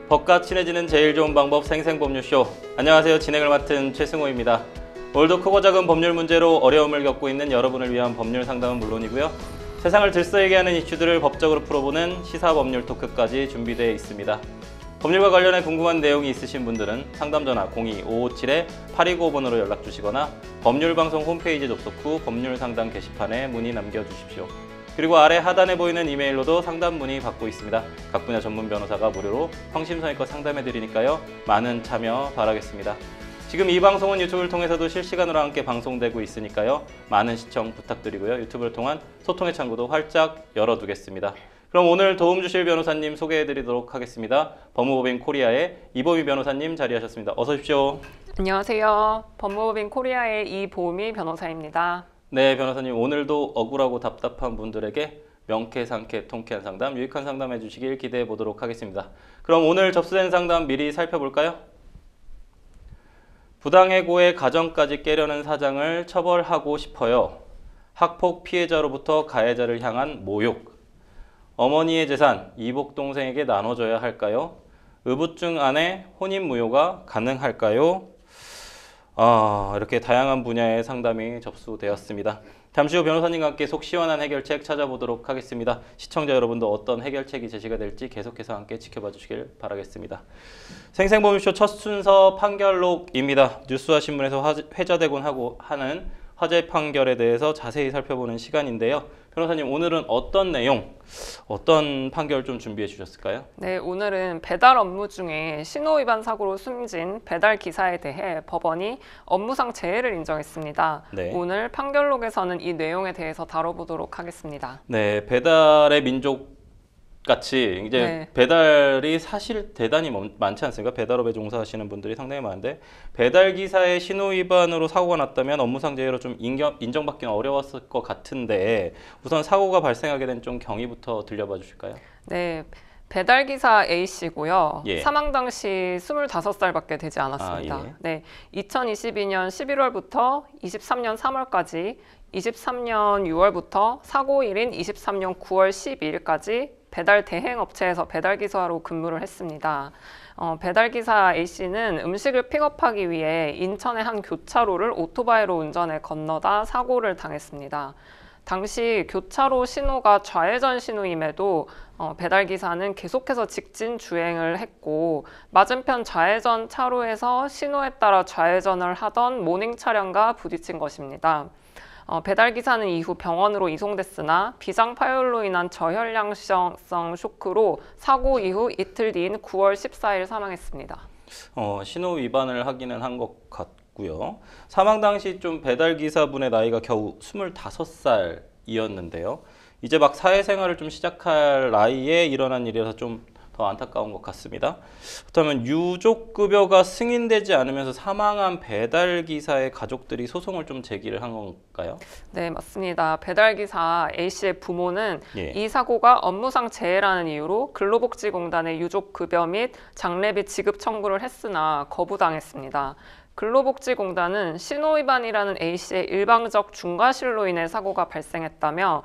법과 친해지는 제일 좋은 방법 생생법률쇼. 안녕하세요. 진행을 맡은 최승호입니다. 오늘도 크고 작은 법률 문제로 어려움을 겪고 있는 여러분을 위한 법률 상담은 물론이고요. 세상을 들썩이게 하는 이슈들을 법적으로 풀어보는 시사법률 토크까지 준비되어 있습니다. 법률과 관련해 궁금한 내용이 있으신 분들은 상담전화 02-557-8295번으로 연락주시거나 법률방송 홈페이지 접속 후 법률상담 게시판에 문의 남겨주십시오. 그리고 아래 하단에 보이는 이메일로도 상담 문의 받고 있습니다. 각 분야 전문 변호사가 무료로 성심성의껏 상담해드리니까요. 많은 참여 바라겠습니다. 지금 이 방송은 유튜브를 통해서도 실시간으로 함께 방송되고 있으니까요. 많은 시청 부탁드리고요. 유튜브를 통한 소통의 창구도 활짝 열어두겠습니다. 그럼 오늘 도움 주실 변호사님 소개해드리도록 하겠습니다. 법무법인 코리아의 이보미 변호사님 자리하셨습니다. 어서 오십시오. 안녕하세요. 법무법인 코리아의 이보미 변호사입니다. 네, 변호사님 오늘도 억울하고 답답한 분들에게 명쾌상쾌 통쾌한 상담, 유익한 상담 해주시길 기대해 보도록 하겠습니다. 그럼 오늘 접수된 상담 미리 살펴볼까요? 부당해고의 가정까지 깨려는 사장을 처벌하고 싶어요. 학폭 피해자로부터 가해자를 향한 모욕. 어머니의 재산, 이복 동생에게 나눠줘야 할까요? 의붓증 안에 혼인무효가 가능할까요? 이렇게 다양한 분야의 상담이 접수되었습니다. 잠시 후 변호사님과 함께 속 시원한 해결책 찾아보도록 하겠습니다. 시청자 여러분도 어떤 해결책이 제시가 될지 계속해서 함께 지켜봐 주시길 바라겠습니다. 생생법률쇼 첫 순서 판결록입니다. 뉴스와 신문에서 회자되곤 하는 화재 판결에 대해서 자세히 살펴보는 시간인데요. 변호사님 오늘은 어떤 내용, 어떤 판결 좀 준비해 주셨을까요? 네, 오늘은 배달 업무 중에 신호위반 사고로 숨진 배달 기사에 대해 법원이 업무상 재해를 인정했습니다. 네. 오늘 판결록에서는 이 내용에 대해서 다뤄보도록 하겠습니다. 네, 배달의 민족 같이 이제 네. 배달이 사실 대단히 많지 않습니까? 배달업에 종사하시는 분들이 상당히 많은데 배달 기사의 신호 위반으로 사고가 났다면 업무상 재해로 좀 인정받기는 어려웠을 것 같은데 우선 사고가 발생하게 된 좀 경위부터 들려봐 주실까요? 네, 배달기사 A씨고요. 예. 사망 당시 25살밖에 되지 않았습니다. 예. 네, 2022년 11월부터 23년 3월까지 23년 6월부터 사고일인 23년 9월 12일까지 배달 대행업체에서 배달기사로 근무를 했습니다. 배달기사 A씨는 음식을 픽업하기 위해 인천의 한 교차로를 오토바이로 운전해 건너다 사고를 당했습니다. 당시 교차로 신호가 좌회전 신호임에도 배달기사는 계속해서 직진 주행을 했고 맞은편 좌회전 차로에서 신호에 따라 좌회전을 하던 모닝 차량과 부딪힌 것입니다. 배달기사는 이후 병원으로 이송됐으나 비상파열로 인한 저혈량성 쇼크로 사고 이후 이틀 뒤인 9월 14일 사망했습니다. 신호 위반을 하기는 한 것 같고요. 사망 당시 좀 배달기사분의 나이가 겨우 25살이었는데요. 이제 막 사회생활을 좀 시작할 나이에 일어난 일이라서 좀 더 안타까운 것 같습니다. 그렇다면 유족급여가 승인되지 않으면서 사망한 배달기사의 가족들이 소송을 좀 제기를 한 건가요? 네, 맞습니다. 배달기사 A씨의 부모는 예. 이 사고가 업무상 재해라는 이유로 근로복지공단에 유족급여 및 장례비 지급 청구를 했으나 거부당했습니다. 근로복지공단은 신호위반이라는 A씨의 일방적 중과실로 인해 사고가 발생했다며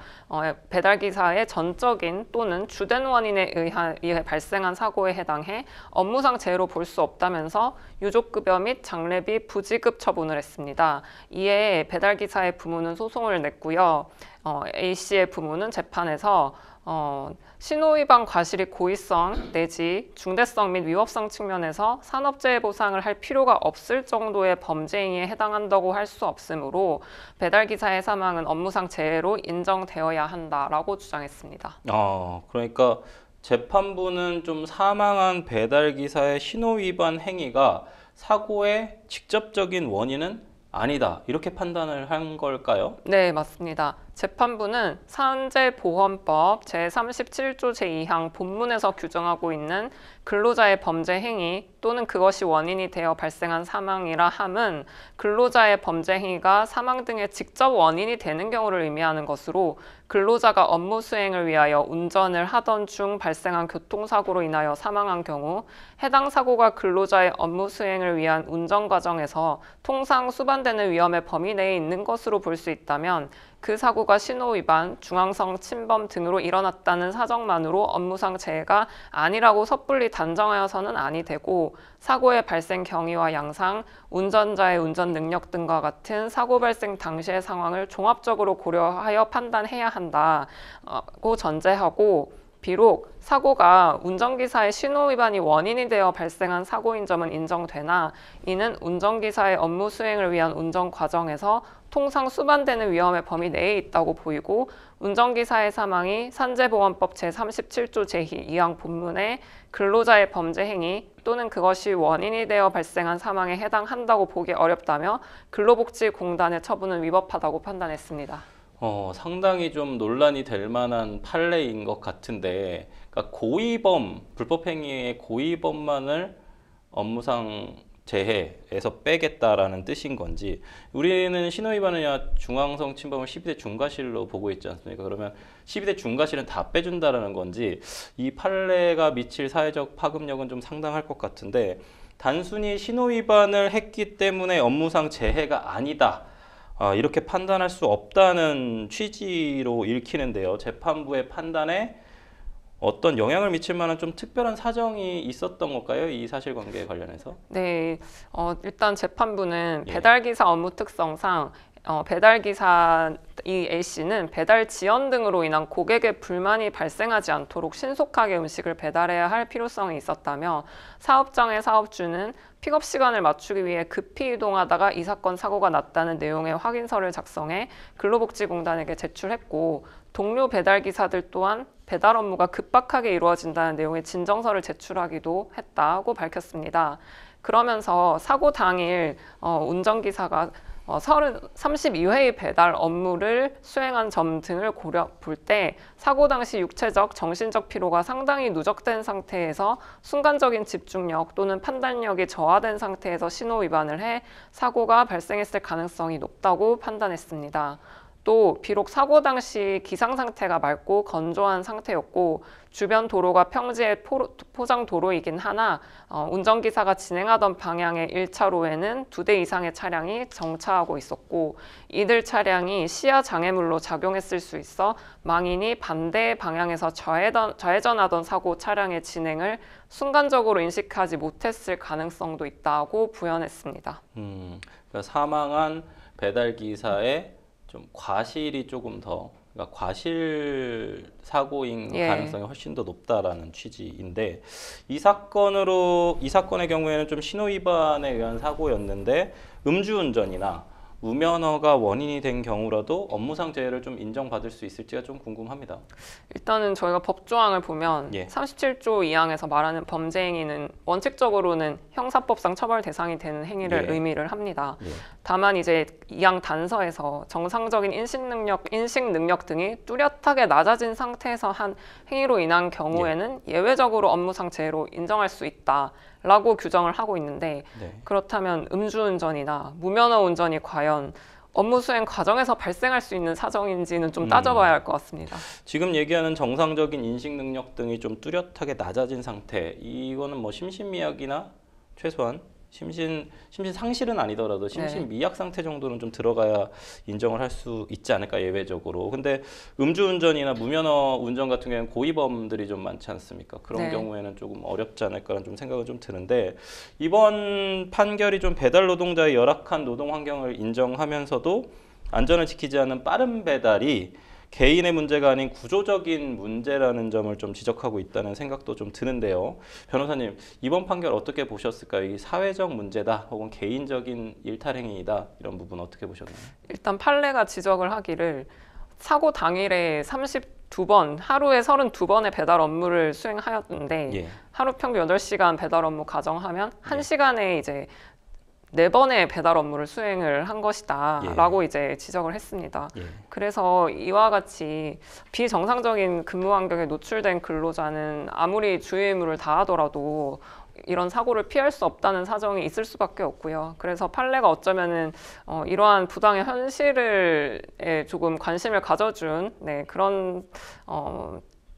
배달기사의 전적인 또는 주된 원인에 의해 발생한 사고에 해당해 업무상 재해로 볼 수 없다면서 유족급여 및 장례비 부지급 처분을 했습니다. 이에 배달기사의 부모는 소송을 냈고요. A씨의 부모는 재판에서 신호위반 과실이 고의성 내지 중대성 및 위법성 측면에서 산업재해 보상을 할 필요가 없을 정도의 범죄 행위에 해당한다고 할 수 없으므로 배달기사의 사망은 업무상 재해로 인정되어야 한다라고 주장했습니다. 그러니까 재판부는 좀 사망한 배달기사의 신호위반 행위가 사고의 직접적인 원인은 아니다 이렇게 판단을 한 걸까요? 네, 맞습니다. 재판부는 산재보험법 제37조 제2항 본문에서 규정하고 있는 근로자의 범죄 행위 또는 그것이 원인이 되어 발생한 사망이라 함은 근로자의 범죄 행위가 사망 등의 직접 원인이 되는 경우를 의미하는 것으로 근로자가 업무 수행을 위하여 운전을 하던 중 발생한 교통사고로 인하여 사망한 경우 해당 사고가 근로자의 업무 수행을 위한 운전 과정에서 통상 수반되는 위험의 범위 내에 있는 것으로 볼 수 있다면 그 사고가 신호위반, 중앙성 침범 등으로 일어났다는 사정만으로 업무상 재해가 아니라고 섣불리 단정하여서는 아니 되고 사고의 발생 경위와 양상, 운전자의 운전 능력 등과 같은 사고 발생 당시의 상황을 종합적으로 고려하여 판단해야 한다고 전제하고 비록 사고가 운전기사의 신호위반이 원인이 되어 발생한 사고인 점은 인정되나 이는 운전기사의 업무 수행을 위한 운전 과정에서 통상 수반되는 위험의 범위 내에 있다고 보이고 운전기사의 사망이 산재보건법 제37조 제2 2항 본문의 근로자의 범죄 행위 또는 그것이 원인이 되어 발생한 사망에 해당한다고 보기 어렵다며 근로복지공단의 처분은 위법하다고 판단했습니다. 상당히 좀 논란이 될 만한 판례인 것 같은데, 그러니까 고의범, 불법행위의 고의범만을 업무상 재해에서 빼겠다라는 뜻인 건지, 우리는 신호위반이나 중앙성 침범을 12대 중과실로 보고 있지 않습니까? 그러면 12대 중과실은 다 빼준다라는 건지, 이 판례가 미칠 사회적 파급력은 좀 상당할 것 같은데, 단순히 신호위반을 했기 때문에 업무상 재해가 아니다, 이렇게 판단할 수 없다는 취지로 읽히는데요. 재판부의 판단에 어떤 영향을 미칠 만한 좀 특별한 사정이 있었던 걸까요? 이 사실관계에 관련해서? 네, 일단 재판부는 예. 배달기사 업무 특성상 배달기사 이 A씨는 배달 지연 등으로 인한 고객의 불만이 발생하지 않도록 신속하게 음식을 배달해야 할 필요성이 있었다며 사업장의 사업주는 픽업 시간을 맞추기 위해 급히 이동하다가 이 사건 사고가 났다는 내용의 확인서를 작성해 근로복지공단에게 제출했고 동료 배달기사들 또한 배달 업무가 급박하게 이루어진다는 내용의 진정서를 제출하기도 했다고 밝혔습니다. 그러면서 사고 당일 운전기사가 32회의 배달 업무를 수행한 점 등을 볼 때 사고 당시 육체적, 정신적 피로가 상당히 누적된 상태에서 순간적인 집중력 또는 판단력이 저하된 상태에서 신호 위반을 해 사고가 발생했을 가능성이 높다고 판단했습니다. 또 비록 사고 당시 기상 상태가 맑고 건조한 상태였고 주변 도로가 평지의 포장 도로이긴 하나 운전기사가 진행하던 방향의 1차로에는 2대 이상의 차량이 정차하고 있었고 이들 차량이 시야 장애물로 작용했을 수 있어 망인이 반대 방향에서 좌회전하던 사고 차량의 진행을 순간적으로 인식하지 못했을 가능성도 있다고 부연했습니다. 그러니까 사망한 배달기사의 좀 과실이 조금 더, 그러니까 과실 사고인 가능성이 훨씬 더 높다라는 취지인데, 이 사건의 경우에는 좀 신호 위반에 의한 사고였는데 음주운전이나 무면허가 원인이 된 경우라도 업무상 재해를 좀 인정받을 수 있을지가 좀 궁금합니다. 일단은 저희가 법조항을 보면 37조 2항에서 말하는 범죄 행위는 원칙적으로는 형사법상 처벌 대상이 되는 행위를 의미를 합니다. 다만 이제 2항 단서에서 정상적인 인식 능력 등이 뚜렷하게 낮아진 상태에서 한 행위로 인한 경우에는 예외적으로 업무상 재해로 인정할 수 있다라고 규정을 하고 있는데 그렇다면 음주운전이나 무면허 운전이 과연 업무 수행 과정에서 발생할 수 있는 사정인지는 좀 따져봐야 할 것 같습니다. 지금 얘기하는 정상적인 인식 능력 등이 좀 뚜렷하게 낮아진 상태, 이거는 뭐 심신미약이나 최소한 심신 상실은 아니더라도 심신미약 상태 정도는 좀 들어가야 인정을 할 수 있지 않을까, 예외적으로. 근데 음주운전이나 무면허 운전 같은 경우는 고의범들이 좀 많지 않습니까? 그런 경우에는 조금 어렵지 않을까라는 좀 생각은 좀 드는데, 이번 판결이 좀 배달 노동자의 열악한 노동 환경을 인정하면서도 안전을 지키지 않는 빠른 배달이 개인의 문제가 아닌 구조적인 문제라는 점을 좀 지적하고 있다는 생각도 좀 드는데요. 변호사님, 이번 판결 어떻게 보셨을까요? 이 사회적 문제다 혹은 개인적인 일탈행위이다, 이런 부분 어떻게 보셨나요? 일단 판례가 지적을 하기를 사고 당일에 32번, 하루에 32번의 배달 업무를 수행하였는데 하루 평균 8시간 배달 업무 가정하면 1시간에 이제 4번의 배달 업무를 수행을 한 것이다 라고 이제 지적을 했습니다. 그래서 이와 같이 비정상적인 근무 환경에 노출된 근로자는 아무리 주의 의무를 다하더라도 이런 사고를 피할 수 없다는 사정이 있을 수밖에 없고요. 그래서 판례가 어쩌면은 이러한 부당의 현실에 조금 관심을 가져준 그런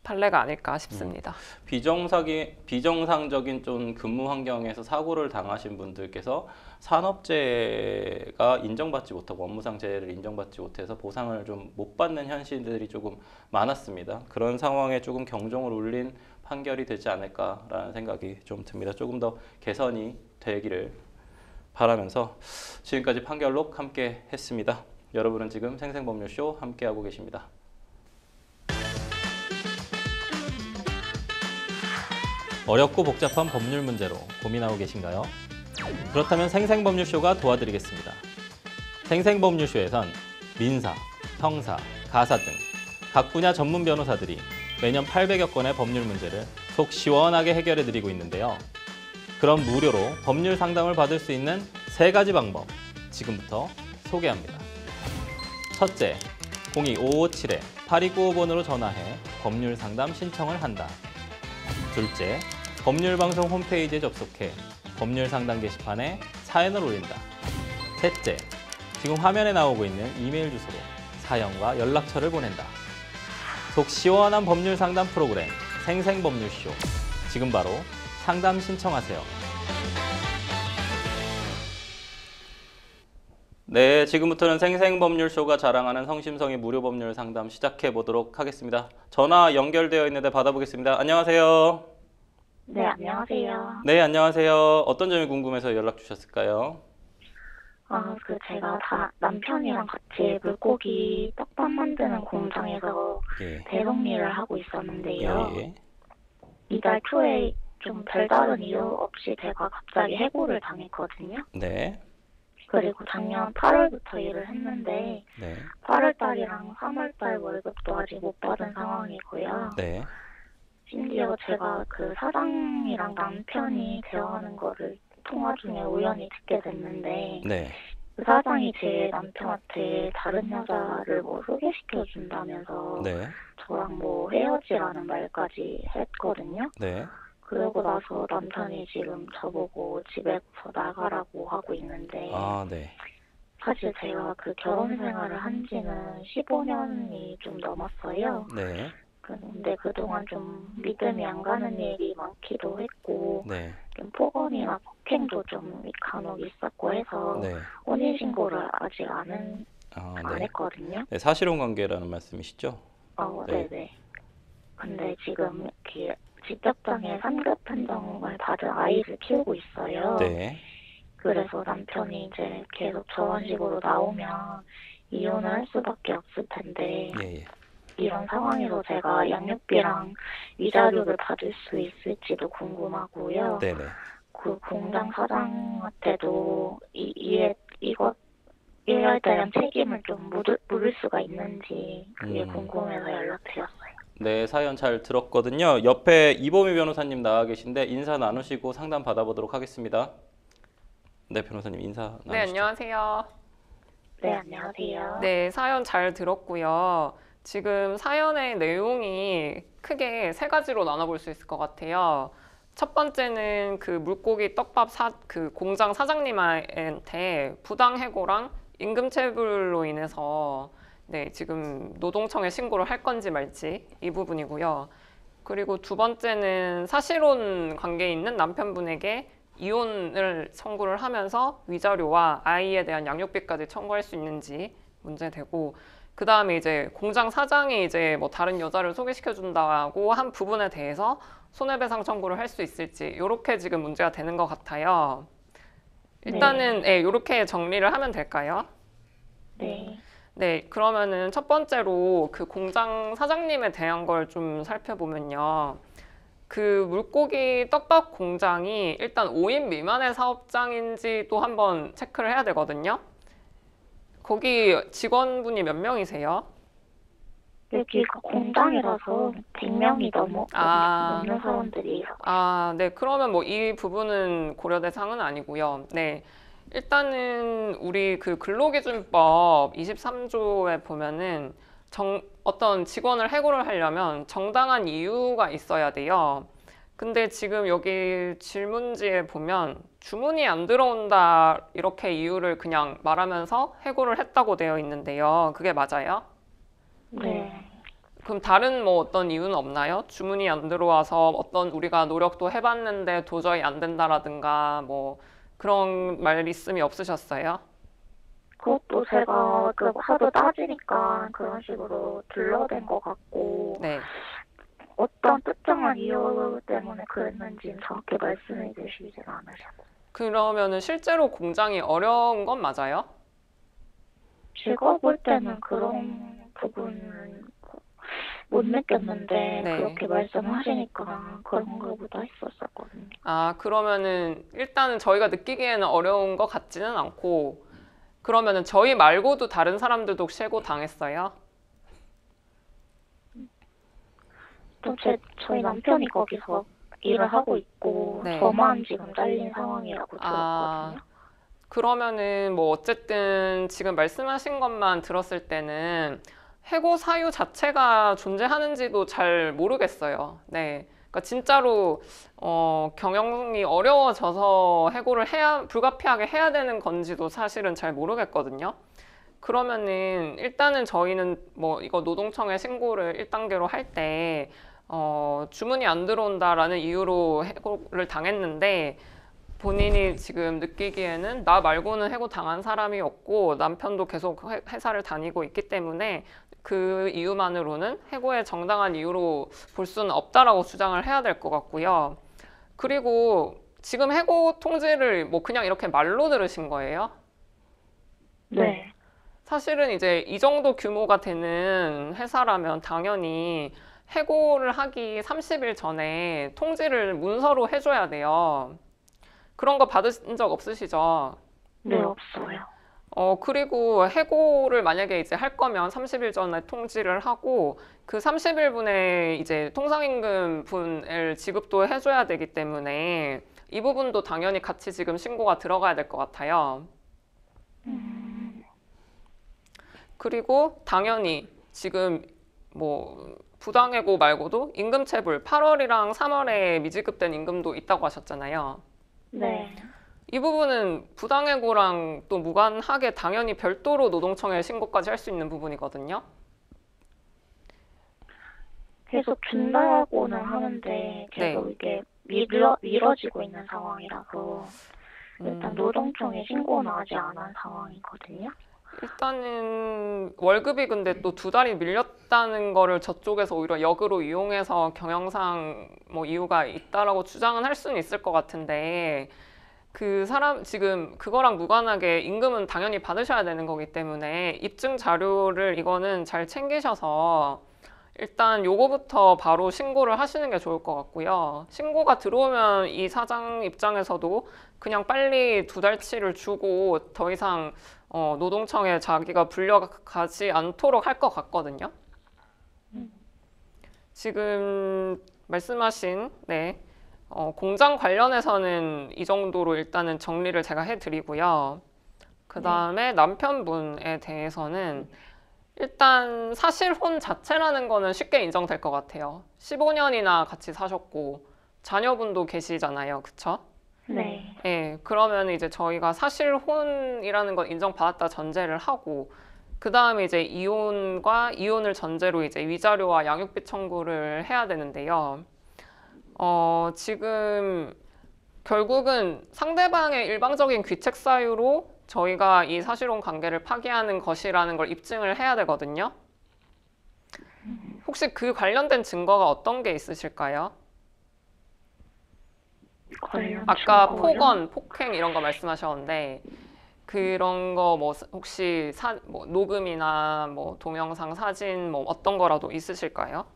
판례가 아닐까 싶습니다. 비정상적인 좀 근무 환경에서 사고를 당하신 분들께서 산업재해가 인정받지 못하고 업무상 재해를 인정받지 못해서 보상을 좀 못 받는 현실들이 조금 많았습니다. 그런 상황에 조금 경종을 울린 판결이 되지 않을까라는 생각이 좀 듭니다. 조금 더 개선이 되기를 바라면서 지금까지 판결록 함께 했습니다. 여러분은 지금 생생법률쇼 함께하고 계십니다. 어렵고 복잡한 법률 문제로 고민하고 계신가요? 그렇다면 생생법률쇼가 도와드리겠습니다. 생생법률쇼에선 민사, 형사, 가사 등 각 분야 전문 변호사들이 매년 800여 건의 법률 문제를 속 시원하게 해결해드리고 있는데요. 그럼 무료로 법률 상담을 받을 수 있는 3가지 방법 지금부터 소개합니다. 첫째, 02-557-8295번으로 전화해 법률 상담 신청을 한다. 둘째, 법률방송 홈페이지에 접속해 법률 상담 게시판에 사연을 올린다. 셋째, 지금 화면에 나오고 있는 이메일 주소로 사연과 연락처를 보낸다. 속 시원한 법률 상담 프로그램 생생법률쇼. 지금 바로 상담 신청하세요. 네, 지금부터는 생생법률쇼가 자랑하는 성심성의 무료 법률 상담 시작해 보도록 하겠습니다. 전화 연결되어 있는데 받아보겠습니다. 안녕하세요. 네, 안녕하세요. 네, 안녕하세요. 어떤 점이 궁금해서 연락 주셨을까요? 제가 남편이랑 같이 물고기 떡밥 만드는 공장에서 예. 배송 일을 하고 있었는데요. 예. 이달 초에 좀 별다른 이유 없이 제가 갑자기 해고를 당했거든요. 네. 그리고 작년 8월부터 일을 했는데 네. 8월 달이랑 3월 달 월급도 아직 못 받은 상황이고요. 네. 심지어 제가 그 사장이랑 남편이 대화하는 거를 통화 중에 우연히 듣게 됐는데 네. 그 사장이 제 남편한테 다른 여자를 뭐 소개시켜 준다면서 네. 저랑 뭐 헤어지라는 말까지 했거든요. 네. 그러고 나서 남편이 지금 저보고 집에서 나가라고 하고 있는데 아, 네. 사실 제가 그 결혼 생활을 한 지는 15년이 좀 넘었어요. 네. 근데 그동안 좀 믿음이 안 가는 일이 많기도 했고 네. 좀 폭언이나 폭행도 좀 간혹 있었고 해서 네. 혼인신고를 아직 안 네. 했거든요. 네, 사실혼 관계라는 말씀이시죠? 네. 네네. 근데 지금 이렇게 직접장애 3급 판정을 받은 아이를 키우고 있어요. 네. 그래서 남편이 이제 계속 저런 식으로 나오면 이혼을 할 수밖에 없을 텐데 예. 이런 상황에서 제가 양육비랑 위자료를 받을 수 있을지도 궁금하고요. 네네. 그 공장 사장한테도 이것 일에 대한 책임을 좀 물을 수가 있는지 그게 궁금해서 연락드렸어요. 네, 사연 잘 들었거든요. 옆에 이보미 변호사님 나와 계신데 인사 나누시고 상담 받아보도록 하겠습니다. 네, 변호사님 인사 나누시죠. 네, 안녕하세요. 네, 안녕하세요. 네, 사연 잘 들었고요. 지금 사연의 내용이 크게 3가지로 나눠볼 수 있을 것 같아요. 첫 번째는 그 물고기 떡밥 그 공장 사장님한테 부당 해고랑 임금 체불로 인해서 네, 지금 노동청에 신고를 할 건지 말지 이 부분이고요. 그리고 두 번째는 사실혼 관계에 있는 남편분에게 이혼을 청구를 하면서 위자료와 아이에 대한 양육비까지 청구할 수 있는지 문제되고, 그 다음에 이제 공장 사장이 이제 뭐 다른 여자를 소개시켜 준다고 한 부분에 대해서 손해배상 청구를 할 수 있을지, 이렇게 지금 문제가 되는 것 같아요. 일단은 네, 이렇게 정리를 하면 될까요? 네. 네, 그러면은 첫 번째로 그 공장 사장님에 대한 걸 좀 살펴보면요. 그 물고기 떡밥 공장이 일단 5인 미만의 사업장인지 또 한번 체크를 해야 되거든요. 거기 직원분이 몇 명이세요? 여기가 공장이라서 100명이 넘는 사람들이. 네, 그러면 뭐 이 부분은 고려될 사항은 아니고요. 네. 일단은 우리 그 근로기준법 23조에 보면은 어떤 직원을 해고를 하려면 정당한 이유가 있어야 돼요. 근데 지금 여기 질문지에 보면 주문이 안 들어온다 이렇게 이유를 그냥 말하면서 해고를 했다고 되어 있는데요. 그게 맞아요? 네. 그럼 다른 뭐 어떤 이유는 없나요? 주문이 안 들어와서 어떤 우리가 노력도 해봤는데 도저히 안 된다라든가 뭐 그런 말씀이 없으셨어요? 그것도 제가 그 하도 따지니까 그런 식으로 둘러댄 것 같고, 네. 어떤 특정한 이유 때문에 그랬는지는 정확히 말씀해 주시진 않으셨고. 그러면은 실제로 공장이 어려운 건 맞아요? 제가 볼 때는 그런 부분은 못 느꼈는데, 네. 그렇게 말씀하시니까 그런가 보다 했었거든요. 아, 그러면은 일단은 저희가 느끼기에는 어려운 것 같지는 않고, 그러면은 저희 말고도 다른 사람들도 혹시 해고 당했어요? 또 저희 남편이 거기서 일을 하고 있고, 네. 저만 지금 잘린 상황이라고 아, 들었거든요. 그러면은 뭐 어쨌든 지금 말씀하신 것만 들었을 때는 해고 사유 자체가 존재하는지도 잘 모르겠어요. 네. 그러니까 진짜로 경영이 어려워져서 해고를 불가피하게 해야 되는 건지도 사실은 잘 모르겠거든요. 그러면은 일단은 저희는 뭐 이거 노동청에 신고를 1단계로 할 때 주문이 안 들어온다라는 이유로 해고를 당했는데 본인이 지금 느끼기에는 나 말고는 해고 당한 사람이 없고 남편도 계속 회사를 다니고 있기 때문에 그 이유만으로는 해고의 정당한 이유로 볼 수는 없다라고 주장을 해야 될 것 같고요. 그리고 지금 해고 통지를 뭐 그냥 이렇게 말로 들으신 거예요? 네. 사실은 이제 이 정도 규모가 되는 회사라면 당연히 해고를 하기 30일 전에 통지를 문서로 해줘야 돼요. 그런 거 받으신 적 없으시죠? 네, 없어요. 그리고 해고를 만약에 이제 할 거면 30일 전에 통지를 하고 그 30일 분에 이제 통상임금 분을 지급도 해줘야 되기 때문에 이 부분도 당연히 같이 지금 신고가 들어가야 될 것 같아요. 그리고 당연히 지금 뭐 부당해고 말고도 임금체불 8월이랑 3월에 미지급된 임금도 있다고 하셨잖아요. 네. 이 부분은 부당해고랑 또 무관하게 당연히 별도로 노동청에 신고까지 할 수 있는 부분이거든요. 계속 준다고는 하는데 계속 이게 미뤄지고 있는 상황이라서 일단 노동청에 신고는 아직 안 한 상황이거든요. 일단은 월급이 근데 또 2달이 밀렸다는 거를 저쪽에서 오히려 역으로 이용해서 경영상 뭐 이유가 있다라고 주장은 할 수는 있을 것 같은데 그 사람 지금 그거랑 무관하게 임금은 당연히 받으셔야 되는 거기 때문에 입증 자료를 이거는 잘 챙기셔서 일단 요거부터 바로 신고를 하시는 게 좋을 것 같고요. 신고가 들어오면 이 사장 입장에서도 그냥 빨리 2달치를 주고 더 이상 노동청에 자기가 불려가지 않도록 할 것 같거든요. 지금 말씀하신 공장 관련해서는 이 정도로 일단은 정리를 제가 해드리고요. 그 다음에 남편분에 대해서는 일단 사실혼 자체라는 거는 쉽게 인정될 것 같아요. 15년이나 같이 사셨고 자녀분도 계시잖아요. 그쵸? 네. 네, 그러면 이제 저희가 사실혼이라는 건 인정받았다 전제를 하고 그 다음에 이제 이혼을 전제로 이제 위자료와 양육비 청구를 해야 되는데요. 지금 결국은 상대방의 일방적인 귀책 사유로 저희가 이 사실혼 관계를 파기하는 것이라는 걸 입증을 해야 되거든요. 혹시 그 관련된 증거가 어떤 게 있으실까요? 아까 폭언, 폭행 이런 거 말씀하셨는데 그런 거 뭐 혹시 뭐 녹음이나 뭐 동영상, 사진 뭐 어떤 거라도 있으실까요?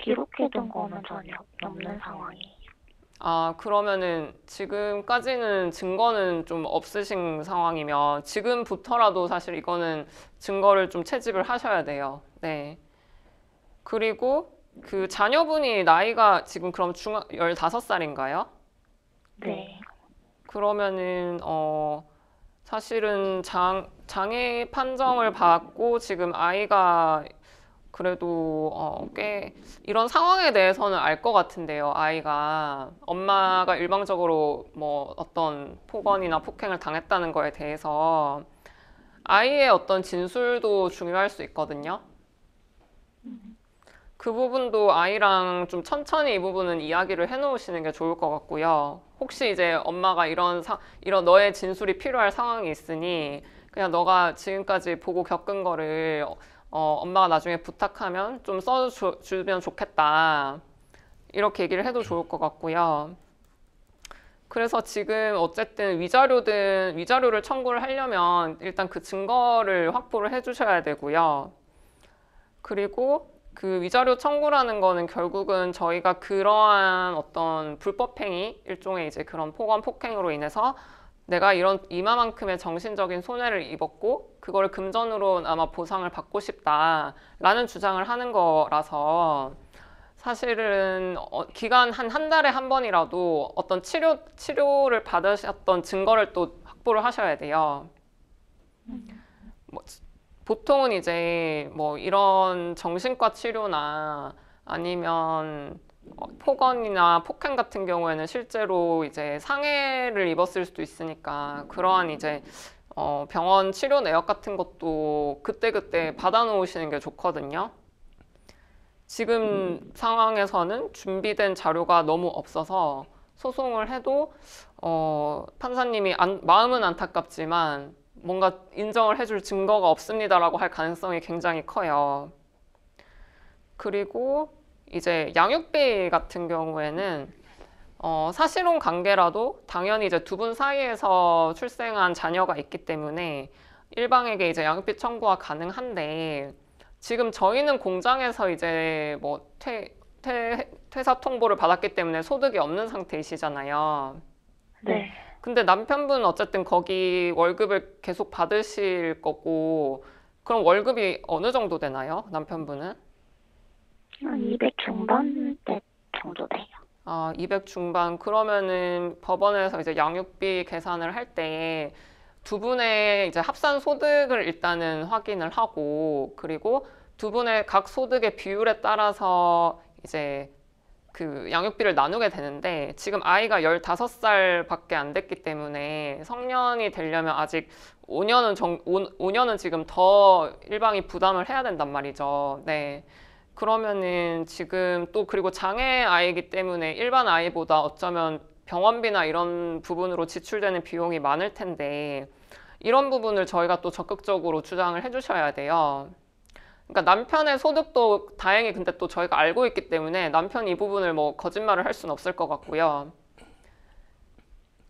기록해둔 거는 전혀 없는 상황이에요. 아, 그러면은 지금까지는 증거는 좀 없으신 상황이면 지금부터라도 사실 이거는 증거를 좀 채집을 하셔야 돼요. 네. 그리고 그 자녀분이 나이가 지금 그럼 15살인가요? 네. 그러면은 사실은 장애 판정을 받고 지금 아이가 그래도 꽤 이런 상황에 대해서는 알 것 같은데요. 아이가 엄마가 일방적으로 뭐 어떤 폭언이나 폭행을 당했다는 거에 대해서 아이의 어떤 진술도 중요할 수 있거든요. 그 부분도 아이랑 좀 천천히 이 부분은 이야기를 해놓으시는 게 좋을 것 같고요. 혹시 이제 엄마가 이런 너의 진술이 필요할 상황이 있으니 그냥 너가 지금까지 보고 겪은 거를 엄마가 나중에 부탁하면 좀 써주면 좋겠다. 이렇게 얘기를 해도 좋을 것 같고요. 그래서 지금 어쨌든 위자료를 청구를 하려면 일단 그 증거를 확보를 해주셔야 되고요. 그리고 그 위자료 청구라는 거는 결국은 저희가 그러한 어떤 불법행위, 일종의 이제 그런 폭언, 폭행으로 인해서 내가 이만큼의 정신적인 손해를 입었고 그걸 금전으로 아마 보상을 받고 싶다라는 주장을 하는 거라서 사실은 기간 한 달에 한 번이라도 어떤 치료를 받으셨던 증거를 또 확보를 하셔야 돼요. 뭐, 보통은 이제 뭐 이런 정신과 치료나 아니면 폭언이나 폭행 같은 경우에는 실제로 이제 상해를 입었을 수도 있으니까 그러한 이제 병원 치료 내역 같은 것도 그때그때 받아놓으시는 게 좋거든요. 지금 상황에서는 준비된 자료가 너무 없어서 소송을 해도 판사님이 마음은 안타깝지만 뭔가 인정을 해줄 증거가 없습니다라고 할 가능성이 굉장히 커요. 그리고 이제 양육비 같은 경우에는 사실혼 관계라도 당연히 이제 두 분 사이에서 출생한 자녀가 있기 때문에 일방에게 이제 양육비 청구가 가능한데 지금 저희는 공장에서 이제 뭐 퇴사 통보를 받았기 때문에 소득이 없는 상태이시잖아요. 네. 근데 남편분은 어쨌든 거기 월급을 계속 받으실 거고 그럼 월급이 어느 정도 되나요? 남편분은? 한 200 중반대 정도 돼요. 200 중반. 그러면은 법원에서 이제 양육비 계산을 할 때 두 분의 이제 합산 소득을 일단은 확인을 하고 그리고 두 분의 각 소득의 비율에 따라서 이제 그 양육비를 나누게 되는데 지금 아이가 15살밖에 안 됐기 때문에 성년이 되려면 아직 5년은 지금 더 일방이 부담을 해야 된단 말이죠. 네. 그러면은 지금 또 그리고 장애 아이이기 때문에 일반 아이보다 어쩌면 병원비나 이런 부분으로 지출되는 비용이 많을 텐데 이런 부분을 저희가 또 적극적으로 주장을 해주셔야 돼요. 그러니까 남편의 소득도 다행히 근데 또 저희가 알고 있기 때문에 남편이 이 부분을 뭐 거짓말을 할 수는 없을 것 같고요.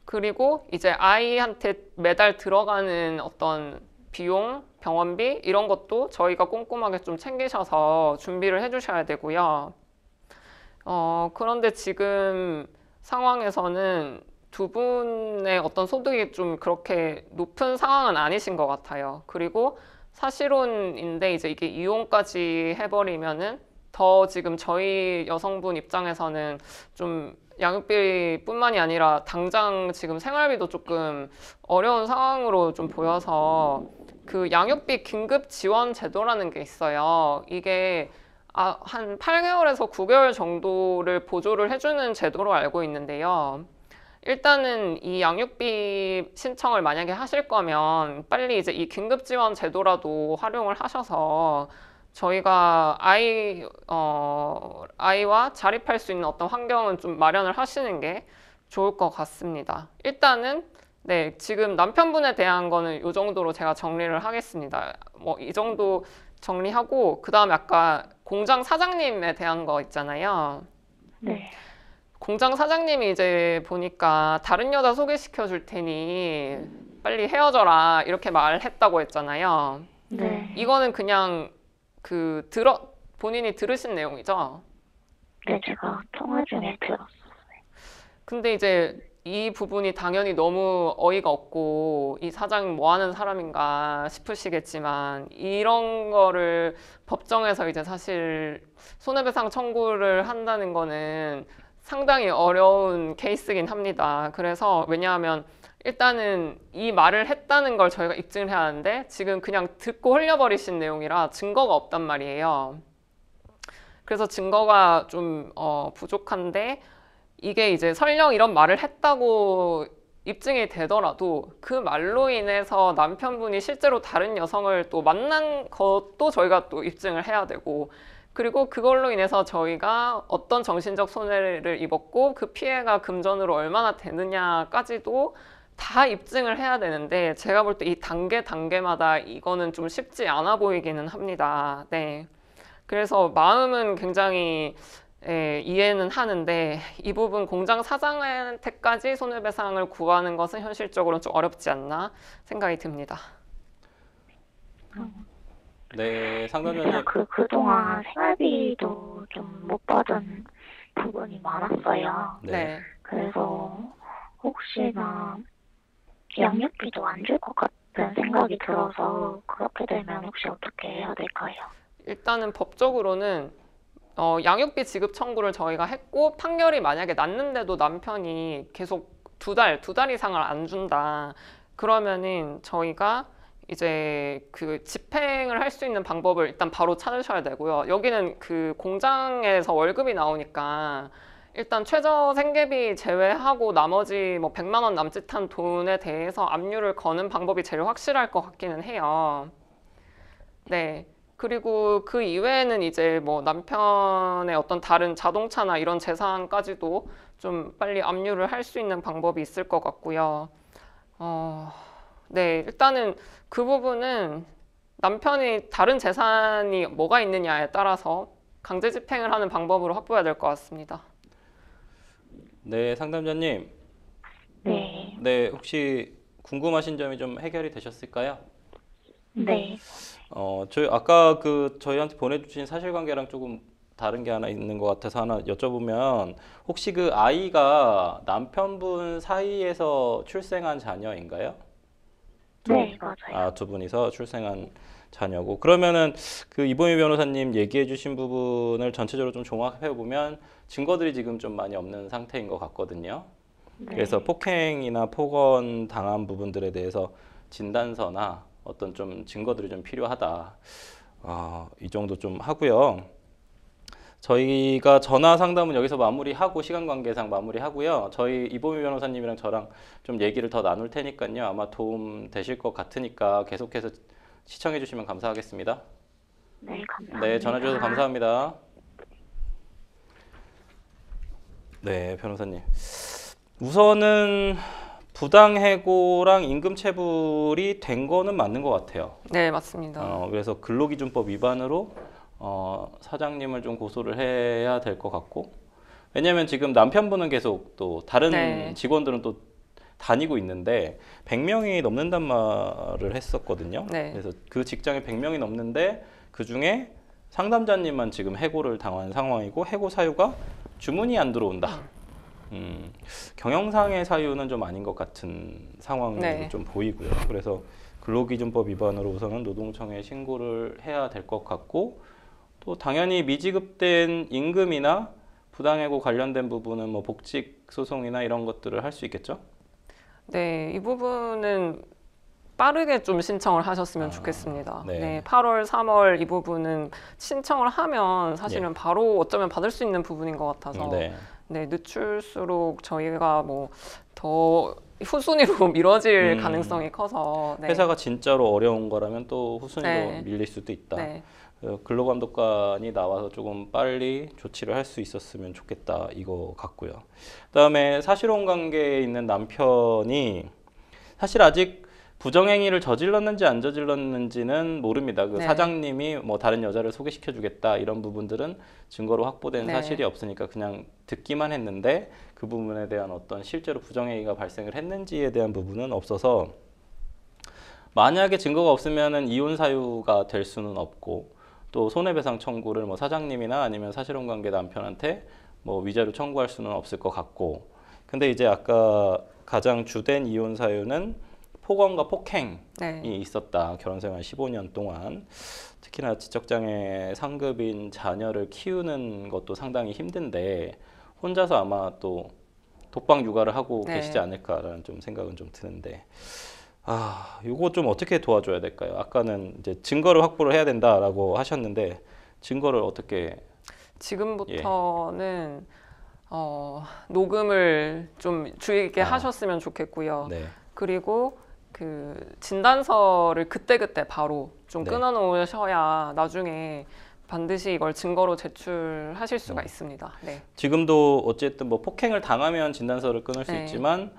그리고 이제 아이한테 매달 들어가는 어떤 비용, 병원비 이런 것도 저희가 꼼꼼하게 좀 챙기셔서 준비를 해주셔야 되고요. 그런데 지금 상황에서는 두 분의 어떤 소득이 좀 그렇게 높은 상황은 아니신 것 같아요. 그리고 사실혼인데 이제 이게 이혼까지 해버리면은 더 지금 저희 여성분 입장에서는 좀 양육비뿐만이 아니라 당장 지금 생활비도 조금 어려운 상황으로 좀 보여서 그 양육비 긴급 지원 제도라는 게 있어요. 이게 한 8개월에서 9개월 정도를 보조를 해주는 제도로 알고 있는데요. 일단은 이 양육비 신청을 만약에 하실 거면 빨리 이제 이 긴급 지원 제도라도 활용을 하셔서 저희가 아이와 자립할 수 있는 어떤 환경은 좀 마련을 하시는 게 좋을 것 같습니다. 일단은 네, 지금 남편분에 대한 거는 이 정도로 제가 정리를 하겠습니다. 뭐 이 정도 정리하고 그다음에 아까 공장 사장님에 대한 거 있잖아요. 네. 공장 사장님이 이제 보니까 다른 여자 소개시켜 줄 테니 빨리 헤어져라 이렇게 말했다고 했잖아요. 네. 이거는 그냥 본인이 들으신 내용이죠? 네, 제가 통화 중에 들었어요. 근데 이제 이 부분이 당연히 너무 어이가 없고 이 사장이 뭐 하는 사람인가 싶으시겠지만 이런 거를 법정에서 이제 사실 손해배상 청구를 한다는 거는 상당히 어려운 케이스긴 합니다. 그래서 왜냐하면 일단은 이 말을 했다는 걸 저희가 입증을 해야 하는데 지금 그냥 듣고 흘려버리신 내용이라 증거가 없단 말이에요. 그래서 증거가 좀 부족한데 이게 이제 설령 이런 말을 했다고 입증이 되더라도 그 말로 인해서 남편분이 실제로 다른 여성을 또 만난 것도 저희가 또 입증을 해야 되고 그리고 그걸로 인해서 저희가 어떤 정신적 손해를 입었고 그 피해가 금전으로 얼마나 되느냐까지도 다 입증을 해야 되는데 제가 볼 때 이 단계마다 이거는 좀 쉽지 않아 보이기는 합니다. 네. 그래서 마음은 굉장히 이해는 하는데 이 부분 공장 사장한테까지 손해배상을 구하는 것은 현실적으로 좀 어렵지 않나 생각이 듭니다. 네, 진짜 상담자님. 그동안 생활비도 좀 못 받은 부분이 많았어요. 네. 네. 그래서 혹시나 양육비도 안 줄 것 같은 생각이 들어서 그렇게 되면 혹시 어떻게 해야 될까요? 일단은 법적으로는 양육비 지급 청구를 저희가 했고 판결이 만약에 났는데도 남편이 계속 두 달 이상을 안 준다. 그러면은 저희가 이제 그 집행을 할 수 있는 방법을 일단 바로 찾으셔야 되고요. 여기는 그 공장에서 월급이 나오니까 일단 최저 생계비 제외하고 나머지 뭐 100만 원 남짓한 돈에 대해서 압류를 거는 방법이 제일 확실할 것 같기는 해요. 네. 그리고 그 이외에는 이제 뭐 남편의 어떤 다른 자동차나 이런 재산까지도 좀 빨리 압류를 할 수 있는 방법이 있을 것 같고요. 네, 일단은 그 부분은 남편이 다른 재산이 뭐가 있느냐에 따라서 강제 집행을 하는 방법으로 확보해야 될 것 같습니다. 네, 상담자님. 네. 네, 혹시 궁금하신 점이 좀 해결이 되셨을까요? 네. 저희 아까 저희한테 보내주신 사실관계랑 조금 다른 게 하나 있는 것 같아서 하나 여쭤보면 혹시 그 아이가 남편분 사이에서 출생한 자녀인가요? 네, 맞아요. 두 분이서 출생한 자녀고 그러면은 그 이보미 변호사님 얘기해 주신 부분을 전체적으로 좀 종합해 보면 증거들이 지금 좀 많이 없는 상태인 것 같거든요. 그래서 네. 폭행이나 폭언 당한 부분들에 대해서 진단서나 어떤 좀 증거들이 좀 필요하다. 이 정도 좀 하고요. 저희가 전화 상담은 여기서 마무리하고 시간 관계상 마무리하고요. 저희 이보미 변호사님이랑 저랑 좀 얘기를 더 나눌 테니까요. 아마 도움 되실 것 같으니까 계속해서 시청해 주시면 감사하겠습니다. 네, 네, 전화 주셔서 감사합니다. 감사합니다. 네, 변호사님. 우선은 부당해고랑 임금체불이 된 거는 맞는 것 같아요. 네, 맞습니다. 그래서 근로기준법 위반으로 사장님을 좀 고소를 해야 될 것 같고 왜냐하면 지금 남편분은 계속 또 다른 네. 직원들은 또 다니고 있는데 100명이 넘는단 말을 했었거든요. 네. 그래서 그 직장에 100명이 넘는데 그중에 상담자님만 지금 해고를 당한 상황이고 해고 사유가 주문이 안 들어온다. 경영상의 사유는 좀 아닌 것 같은 상황으로 네. 좀 보이고요. 그래서 근로기준법 위반으로 우선은 노동청에 신고를 해야 될 것 같고 또 당연히 미지급된 임금이나 부당해고 관련된 부분은 뭐 복직 소송이나 이런 것들을 할 수 있겠죠? 네, 이 부분은 빠르게 좀 신청을 하셨으면 좋겠습니다. 네. 네, 8월, 3월 이 부분은 신청을 하면 예. 사실은 바로 어쩌면 받을 수 있는 부분인 것 같아서 네. 네, 늦출수록 저희가 뭐 더 후순위로 미뤄질 가능성이 커서 네. 회사가 진짜로 어려운 거라면 또 후순위로 네. 밀릴 수도 있다. 네. 근로감독관이 나와서 조금 빨리 조치를 할 수 있었으면 좋겠다 이거 같고요. 그다음에 사실혼 관계에 있는 남편이 사실 아직 부정행위를 저질렀는지 안 저질렀는지는 모릅니다. 그 네. 사장님이 뭐 다른 여자를 소개시켜 주겠다 이런 부분들은 증거로 확보된 네. 사실이 없으니까 그냥 듣기만 했는데 그 부분에 대한 어떤 실제로 부정행위가 발생을 했는지에 대한 부분은 없어서 만약에 증거가 없으면은 이혼 사유가 될 수는 없고 또 손해배상 청구를 뭐 사장님이나 아니면 사실혼 관계 남편한테 뭐 위자료 청구할 수는 없을 것 같고 근데 이제 아까 가장 주된 이혼 사유는 폭언과 폭행이 네. 있었다. 결혼생활 15년 동안 특히나 지적장애 상급인 자녀를 키우는 것도 상당히 힘든데 혼자서 아마 또 독방 육아를 하고 네. 계시지 않을까라는 좀 생각은 좀 드는데 이거 좀 어떻게 도와줘야 될까요? 아까는 이제 증거를 확보를 해야 된다라고 하셨는데 증거를 어떻게 지금부터는 녹음을 좀 주의 깊게 하셨으면 좋겠고요. 네. 그리고 그 진단서를 그때그때 바로 좀 네. 끊어 놓으셔야 나중에 반드시 이걸 증거로 제출하실 수가 있습니다. 네. 지금도 어쨌든 뭐 폭행을 당하면 진단서를 끊을 수 네. 있지만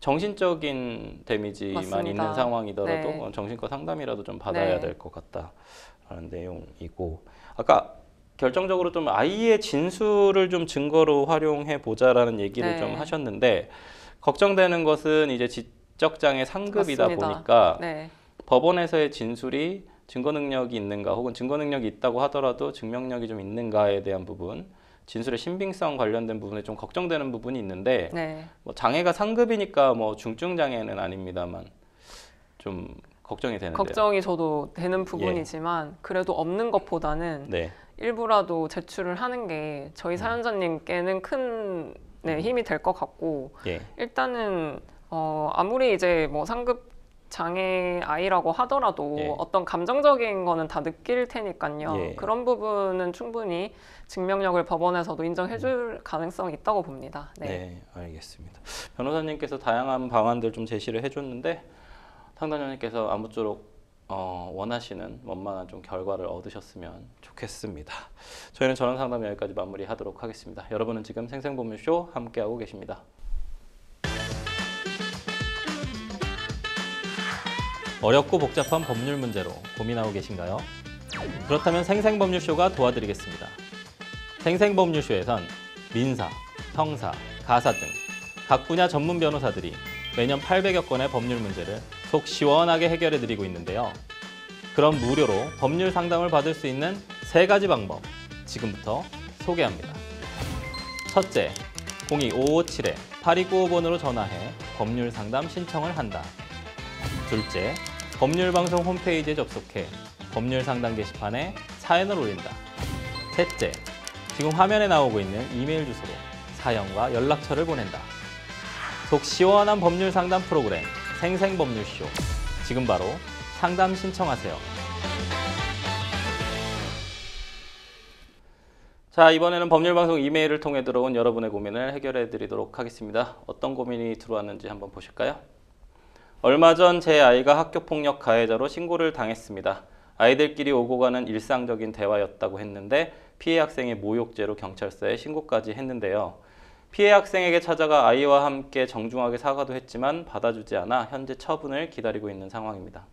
정신적인 데미지만 맞습니다. 있는 상황이더라도 네. 정신과 상담이라도 좀 받아야 네. 될 것 같다라는 내용이고, 아까 결정적으로 좀 아이의 진술을 좀 증거로 활용해 보자라는 얘기를 네. 좀 하셨는데, 걱정되는 것은 이제 지적장애 상급이다 맞습니다. 보니까 네. 법원에서의 진술이 증거 능력이 있는가, 혹은 증거 능력이 있다고 하더라도 증명력이 좀 있는가에 대한 부분, 진술의 신빙성 관련된 부분에 좀 걱정되는 부분이 있는데, 네. 뭐 장애가 상급이니까 뭐 중증 장애는 아닙니다만 좀 걱정이 되는데요. 걱정이 저도 되는 부분이지만 그래도 없는 것보다는 네, 일부라도 제출을 하는 게 저희 사연자님께는 큰 힘이 될 것 같고, 예, 일단은 아무리 이제 뭐 상급 장애 아이라고 하더라도 예. 어떤 감정적인 거는 다 느낄 테니까요. 예. 그런 부분은 충분히 증명력을 법원에서도 인정해 줄 가능성이 있다고 봅니다. 네. 네, 알겠습니다. 변호사님께서 다양한 방안들 좀 제시를 해줬는데, 상담자님께서 아무쪼록 원하시는 원만한 좀 결과를 얻으셨으면 좋겠습니다. 저희는 전원 상담 여기까지 마무리하도록 하겠습니다. 여러분은 지금 생생법률쇼 함께하고 계십니다. 어렵고 복잡한 법률 문제로 고민하고 계신가요? 그렇다면 생생법률쇼가 도와드리겠습니다. 생생법률쇼에선 민사, 형사, 가사 등 각 분야 전문 변호사들이 매년 800여 건의 법률 문제를 속 시원하게 해결해드리고 있는데요. 그럼 무료로 법률 상담을 받을 수 있는 3가지 방법, 지금부터 소개합니다. 첫째, 02-557-8295번으로 전화해 법률 상담 신청을 한다. 둘째, 법률방송 홈페이지에 접속해 법률 상담 게시판에 사연을 올린다. 셋째, 지금 화면에 나오고 있는 이메일 주소로 사연과 연락처를 보낸다. 속 시원한 법률 상담 프로그램 생생법률쇼, 지금 바로 상담 신청하세요. 자, 이번에는 법률방송 이메일을 통해 들어온 여러분의 고민을 해결해 드리도록 하겠습니다. 어떤 고민이 들어왔는지 한번 보실까요? 얼마 전 제 아이가 학교폭력 가해자로 신고를 당했습니다. 아이들끼리 오고 가는 일상적인 대화였다고 했는데 피해 학생이 모욕죄로 경찰서에 신고까지 했는데요. 피해 학생에게 찾아가 아이와 함께 정중하게 사과도 했지만 받아주지 않아 현재 처분을 기다리고 있는 상황입니다.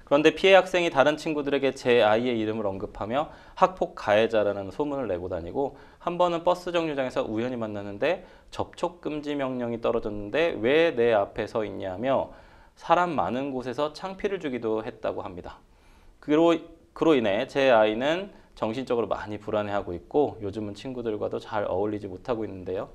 그런데 피해 학생이 다른 친구들에게 제 아이의 이름을 언급하며 학폭 가해자라는 소문을 내고 다니고, 한 번은 버스 정류장에서 우연히 만났는데 접촉 금지 명령이 떨어졌는데 왜 내 앞에 서 있냐며 사람 많은 곳에서 창피를 주기도 했다고 합니다. 그로 인해 제 아이는 정신적으로 많이 불안해하고 있고 요즘은 친구들과도 잘 어울리지 못하고 있는데요.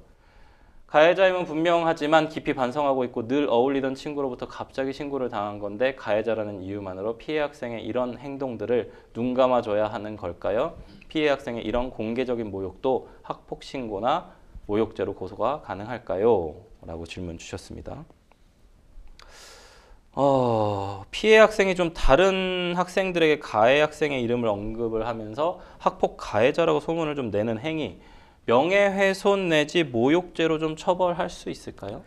가해자임은 분명하지만 깊이 반성하고 있고 늘 어울리던 친구로부터 갑자기 신고를 당한 건데 가해자라는 이유만으로 피해 학생의 이런 행동들을 눈감아줘야 하는 걸까요? 피해 학생의 이런 공개적인 모욕도 학폭 신고나 모욕죄로 고소가 가능할까요? 라고 질문 주셨습니다. 피해 학생이 좀 다른 학생들에게 가해 학생의 이름을 언급을 하면서 학폭 가해자라고 소문을 좀 내는 행위, 명예훼손 내지 모욕죄로 좀 처벌할 수 있을까요?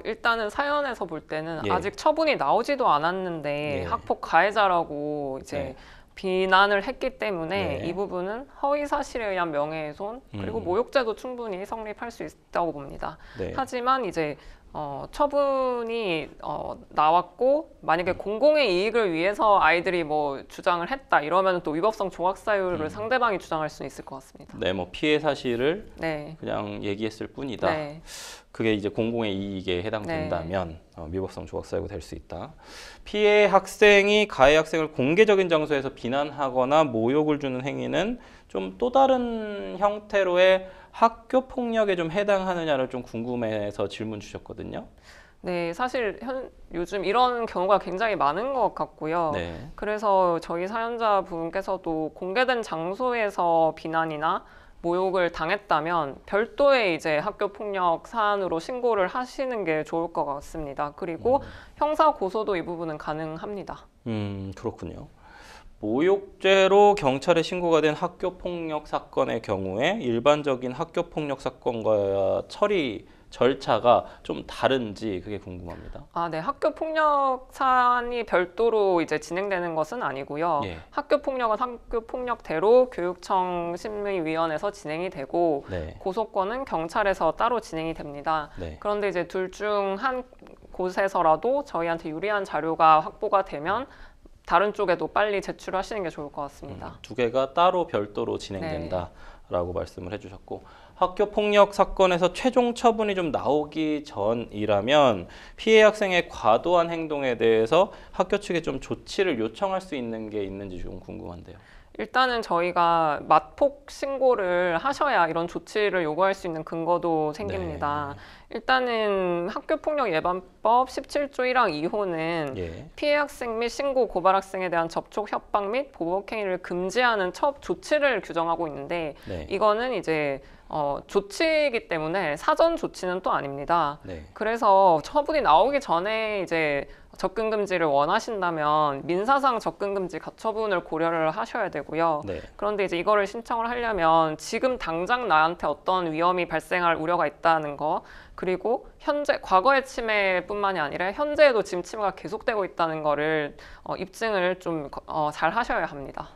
일단은 사연에서 볼 때는 예. 아직 처분이 나오지도 않았는데 예. 학폭 가해자라고 이제 네. 비난을 했기 때문에 네. 이 부분은 허위 사실에 의한 명예훼손 그리고 모욕죄도 충분히 성립할 수 있다고 봅니다. 네. 하지만 이제 처분이 나왔고 만약에 공공의 이익을 위해서 아이들이 뭐 주장을 했다 이러면 또 위법성 종합 사유를 상대방이 주장할 수 있을 것 같습니다. 네, 뭐 피해 사실을 네. 그냥 얘기했을 뿐이다. 네. 그게 이제 공공의 이익에 해당된다면 위법성 조각 사유가 될 수 있다. 피해 학생이 가해 학생을 공개적인 장소에서 비난하거나 모욕을 주는 행위는 좀 또 다른 형태로의 학교 폭력에 좀 해당하느냐를 좀 궁금해서 질문 주셨거든요. 네, 사실 요즘 이런 경우가 굉장히 많은 것 같고요. 네. 그래서 저희 사연자분께서도 공개된 장소에서 비난이나 모욕을 당했다면 별도의 이제 학교 폭력 사안으로 신고를 하시는 게 좋을 것 같습니다. 그리고 형사 고소도 이 부분은 가능합니다. 그렇군요. 모욕죄로 경찰에 신고가 된 학교폭력 사건의 경우에 일반적인 학교폭력 사건과 처리 절차가 좀 다른지 그게 궁금합니다. 네. 학교 폭력 사안이 별도로 이제 진행되는 것은 아니고요. 예. 학교 폭력은 학교 폭력대로 교육청 심의위원회에서 진행이 되고 네. 고소권은 경찰에서 따로 진행이 됩니다. 네. 그런데 이제 둘 중 한 곳에서라도 저희한테 유리한 자료가 확보가 되면 다른 쪽에도 빨리 제출하시는 게 좋을 것 같습니다. 두 개가 따로 별도로 진행된다라고 말씀을 해주셨고, 학교 폭력 사건에서 최종 처분이 좀 나오기 전이라면 피해 학생의 과도한 행동에 대해서 학교 측에 좀 조치를 요청할 수 있는 게 있는지 좀 궁금한데요. 일단은 저희가 맞폭 신고를 하셔야 이런 조치를 요구할 수 있는 근거도 생깁니다. 일단은 학교폭력예방법 17조 1항 2호는 예. 피해 학생 및 신고 고발 학생에 대한 접촉, 협박 및 보복 행위를 금지하는 조치를 규정하고 있는데 네. 이거는 이제 조치이기 때문에 사전 조치는 또 아닙니다. 네. 그래서 처분이 나오기 전에 이제 접근 금지를 원하신다면 민사상 접근 금지 가처분을 고려를 하셔야 되고요. 네. 그런데 이제 이거를 신청을 하려면 지금 당장 나한테 어떤 위험이 발생할 우려가 있다는 거, 그리고 현재 과거의 침해뿐만이 아니라 현재에도 지금 침해가 계속되고 있다는 거를 입증을 좀 잘 하셔야 합니다.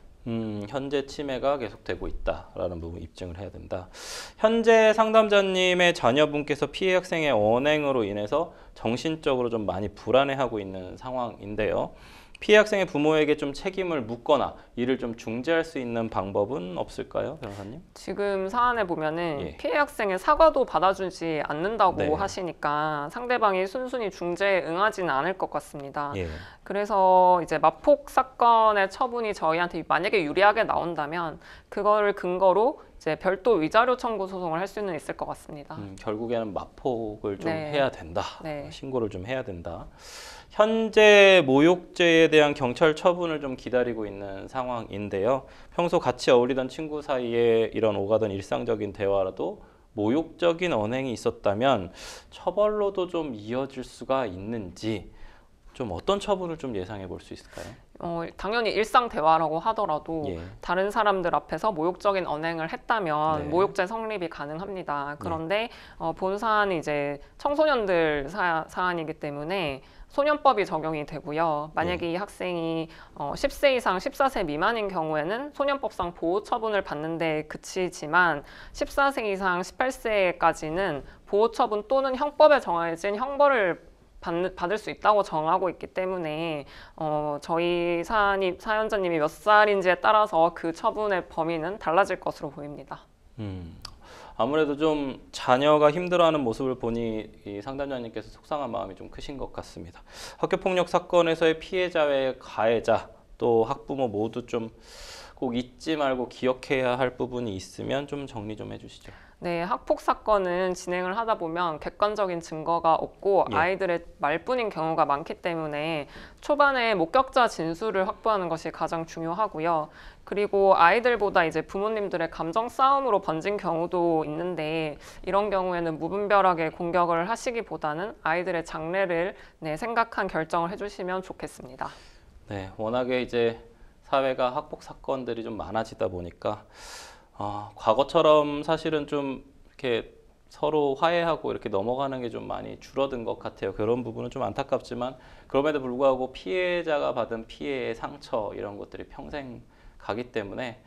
현재 침해가 계속되고 있다라는 부분 입증을 해야 된다. 현재 상담자님의 자녀분께서 피해 학생의 언행으로 인해서 정신적으로 좀 많이 불안해하고 있는 상황인데요. 피해 학생의 부모에게 좀 책임을 묻거나 이를 좀 중재할 수 있는 방법은 없을까요, 변호사님? 지금 사안에 보면은 예. 피해 학생의 사과도 받아주지 않는다고 네. 하시니까 상대방이 순순히 중재에 응하지는 않을 것 같습니다. 예. 그래서 이제 마폭 사건의 처분이 저희한테 만약에 유리하게 나온다면 그거를 근거로 이제 별도 위자료 청구 소송을 할 수는 있을 것 같습니다. 결국에는 마폭을 좀 네. 해야 된다. 네. 신고를 좀 해야 된다. 현재 모욕죄에 대한 경찰 처분을 좀 기다리고 있는 상황인데요. 평소 같이 어울리던 친구 사이에 이런 오가던 일상적인 대화라도 모욕적인 언행이 있었다면 처벌로도 좀 이어질 수가 있는지, 좀 어떤 처분을 좀 예상해 볼 수 있을까요? 당연히 일상 대화라고 하더라도 예. 다른 사람들 앞에서 모욕적인 언행을 했다면 네. 모욕죄 성립이 가능합니다. 그런데 본 사안이 이제 청소년들 사안이기 때문에 소년법이 적용이 되고요. 만약에 이 학생이 10세 이상 14세 미만인 경우에는 소년법상 보호 처분을 받는데 그치지만 14세 이상 18세까지는 보호 처분 또는 형법에 정해진 형벌을 받을 수 있다고 정하고 있기 때문에 저희 사연자님이 몇 살인지에 따라서 그 처분의 범위는 달라질 것으로 보입니다. 아무래도 좀 자녀가 힘들어하는 모습을 보니 이 상담자님께서 속상한 마음이 좀 크신 것 같습니다. 학교폭력 사건에서의 피해자와 가해자 또 학부모 모두 좀 꼭 잊지 말고 기억해야 할 부분이 있으면 좀 정리 좀 해주시죠. 네, 학폭 사건은 진행을 하다 보면 객관적인 증거가 없고 예. 아이들의 말뿐인 경우가 많기 때문에 초반에 목격자 진술을 확보하는 것이 가장 중요하고요. 그리고 아이들보다 이제 부모님들의 감정 싸움으로 번진 경우도 있는데 이런 경우에는 무분별하게 공격을 하시기보다는 아이들의 장래를 생각한 결정을 해주시면 좋겠습니다. 네, 워낙에 이제 사회가 학폭 사건들이 좀 많아지다 보니까 과거처럼 사실은 좀 이렇게 서로 화해하고 이렇게 넘어가는 게 좀 많이 줄어든 것 같아요. 그런 부분은 좀 안타깝지만 그럼에도 불구하고 피해자가 받은 피해의 상처 이런 것들이 평생 가기 때문에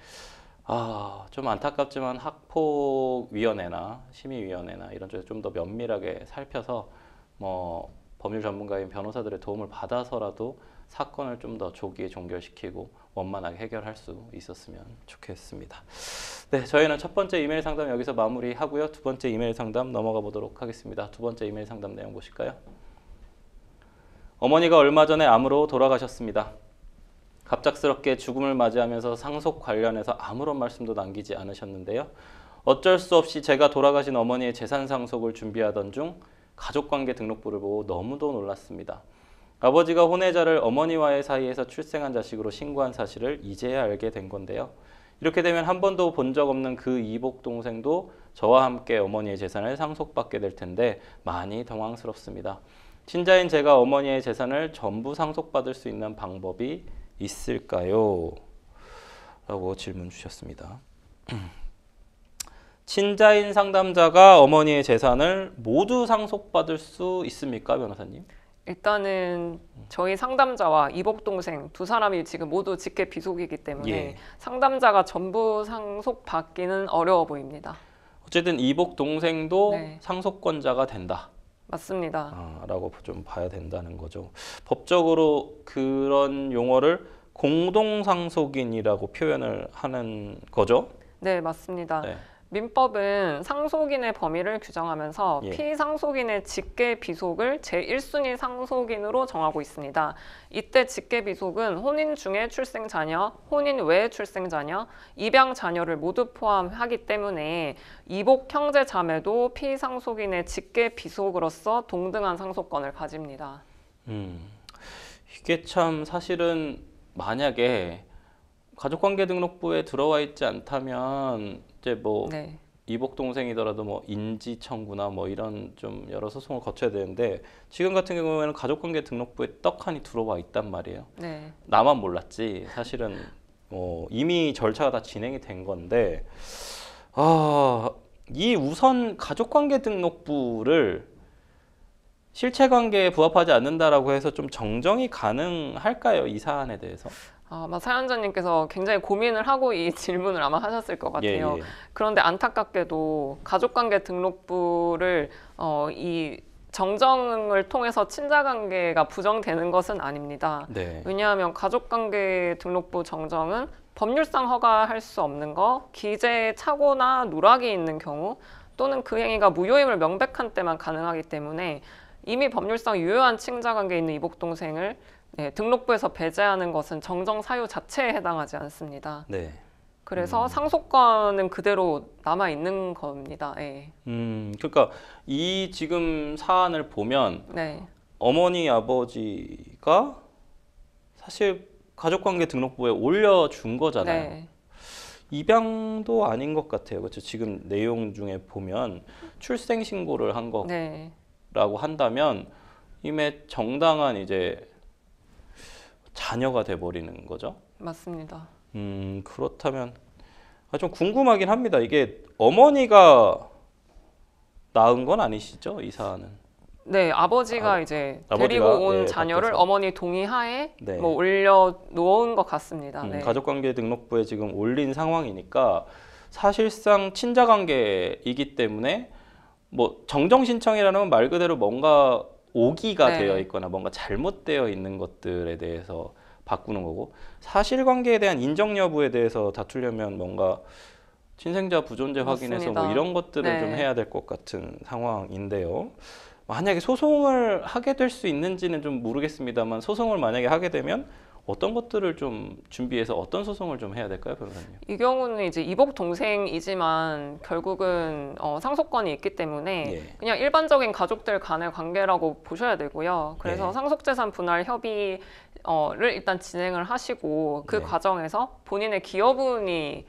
좀 안타깝지만 학폭위원회나 심의위원회나 이런 쪽에 좀 더 면밀하게 살펴서 법률 전문가인 변호사들의 도움을 받아서라도 사건을 좀 더 조기에 종결시키고 원만하게 해결할 수 있었으면 좋겠습니다. 네, 저희는 첫 번째 이메일 상담 여기서 마무리하고요. 두 번째 이메일 상담 넘어가 보도록 하겠습니다. 두 번째 이메일 상담 내용 보실까요? 어머니가 얼마 전에 암으로 돌아가셨습니다. 갑작스럽게 죽음을 맞이하면서 상속 관련해서 아무런 말씀도 남기지 않으셨는데요. 어쩔 수 없이 제가 돌아가신 어머니의 재산 상속을 준비하던 중 가족관계 등록부를 보고 너무도 놀랐습니다. 아버지가 혼외자를 어머니와의 사이에서 출생한 자식으로 신고한 사실을 이제야 알게 된 건데요. 이렇게 되면 한 번도 본 적 없는 그 이복 동생도 저와 함께 어머니의 재산을 상속받게 될 텐데 많이 당황스럽습니다. 친자인 제가 어머니의 재산을 전부 상속받을 수 있는 방법이 있을까요? 라고 질문 주셨습니다. 친자인 상담자가 어머니의 재산을 모두 상속받을 수 있습니까, 변호사님? 일단은 저희 상담자와 이복 동생 두 사람이 지금 모두 직계 비속이기 때문에 예. 상담자가 전부 상속받기는 어려워 보입니다. 어쨌든 이복 동생도 네. 상속권자가 된다. 맞습니다. 라고 좀 봐야 된다는 거죠. 법적으로 그런 용어를 공동상속인이라고 표현을 하는 거죠. 네, 맞습니다. 네. 민법은 상속인의 범위를 규정하면서 예. 피상속인의 직계 비속을 제1순위 상속인으로 정하고 있습니다. 이때 직계 비속은 혼인 중에 출생 자녀, 혼인 외 출생 자녀, 입양 자녀를 모두 포함하기 때문에 이복 형제 자매도 피상속인의 직계 비속으로서 동등한 상속권을 가집니다. 이게 참 사실은 만약에 가족관계 등록부에 들어와 있지 않다면 이제 뭐 네. 이복 동생이더라도 뭐 인지 청구나 뭐 이런 좀 여러 소송을 거쳐야 되는데 지금 같은 경우에는 가족관계 등록부에 떡하니 들어와 있단 말이에요. 네. 나만 몰랐지 사실은 이미 절차가 다 진행이 된 건데 이 우선 가족관계 등록부를 실체관계에 부합하지 않는다라고 해서 좀 정정이 가능할까요? 이 사안에 대해서? 아마 사연자님께서 굉장히 고민을 하고 이 질문을 아마 하셨을 것 같아요. 예. 그런데 안타깝게도 가족관계 등록부를 이 정정을 통해서 친자관계가 부정되는 것은 아닙니다. 네. 왜냐하면 가족관계 등록부 정정은 법률상 허가할 수 없는 거, 기재에 착오나 누락이 있는 경우 또는 그 행위가 무효임을 명백한 때만 가능하기 때문에 이미 법률상 유효한 친자관계에 있는 이복동생을 등록부에서 배제하는 것은 정정 사유 자체에 해당하지 않습니다. 네. 그래서 상속권은 그대로 남아 있는 겁니다. 예. 그러니까 이 지금 사안을 보면 네. 어머니 아버지가 사실 가족관계 등록부에 올려준 거잖아요. 네. 입양도 아닌 것 같아요. 그렇죠? 지금 내용 중에 보면 출생 신고를 한 거라고 네. 한다면 이미 정당한 이제 자녀가 돼버리는 거죠. 맞습니다. 그렇다면 좀 궁금하긴 합니다. 이게 어머니가 낳은 건 아니시죠? 이 사안은. 네, 아버지가 이제 아버지가, 데리고 온 예, 자녀를 밖에서. 어머니 동의하에 네. 뭐 올려 놓은 것 같습니다. 네. 가족관계 등록부에 지금 올린 상황이니까 사실상 친자관계이기 때문에 뭐 정정 신청이라는 건 말 그대로 뭔가 오기가 네. 되어 있거나 뭔가 잘못되어 있는 것들에 대해서 바꾸는 거고 사실관계에 대한 인정 여부에 대해서 다투려면 뭔가 친생자 부존재 확인해서 뭐 맞습니다. 이런 것들을 네. 좀 해야 될 것 같은 상황인데요. 만약에 소송을 하게 될 수 있는지는 좀 모르겠습니다만 소송을 만약에 하게 되면 어떤 것들을 좀 준비해서 어떤 소송을 좀 해야 될까요, 변호사님? 이 경우는 이제 이복 동생이지만 결국은 상속권이 있기 때문에 예. 그냥 일반적인 가족들 간의 관계라고 보셔야 되고요. 그래서 예. 상속재산 분할 협의를 일단 진행을 하시고 그 네. 과정에서 본인의 기여분이